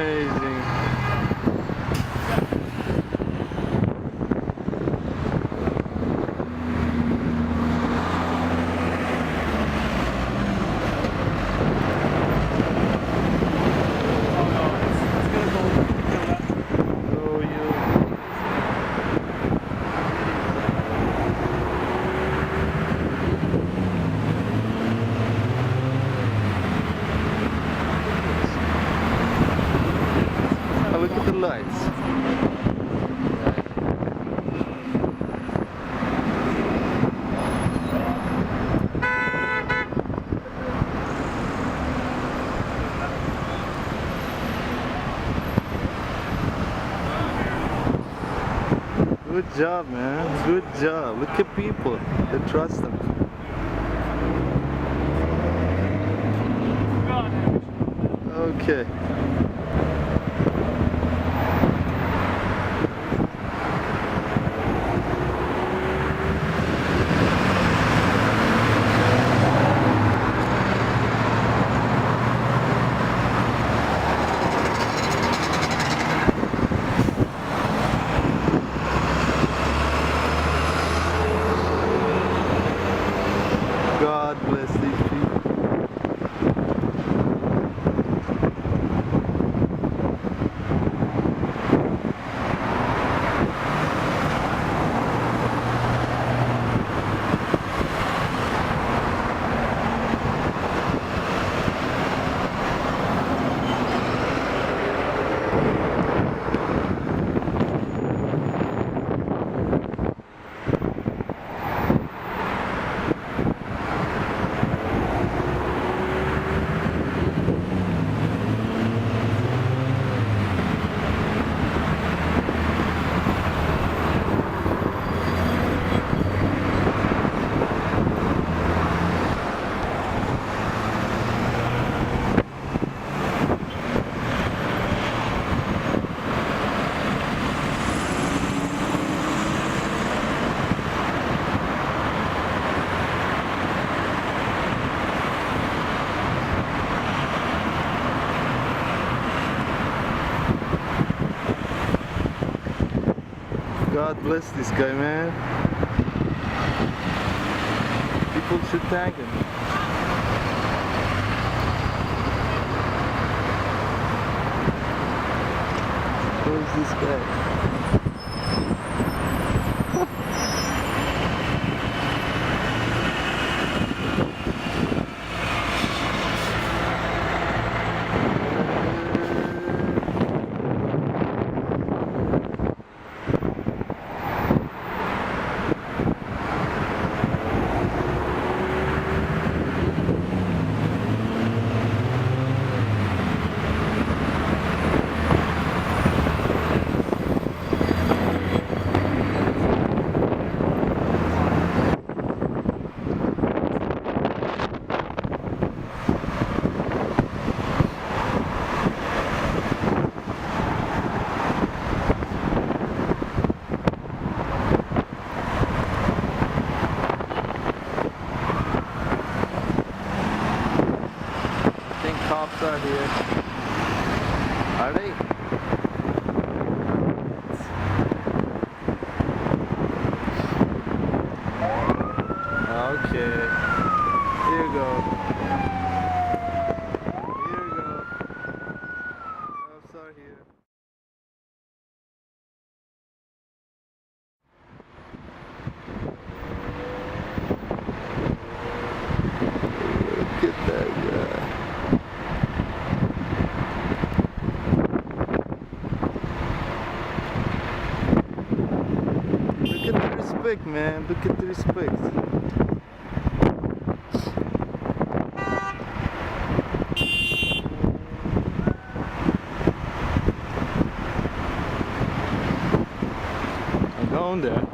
amazing. Oh, oh, look at the lights. Good job, man. Good job. Look at people. They trust them. Okay. God bless these people. God bless this guy, man. People should thank him. Who is this guy? Cops are here. Are they? Okay. Here you go. Here you go. Cops are here. Look at that guy. Look at the respect, man. Look at the respect. I'm going there.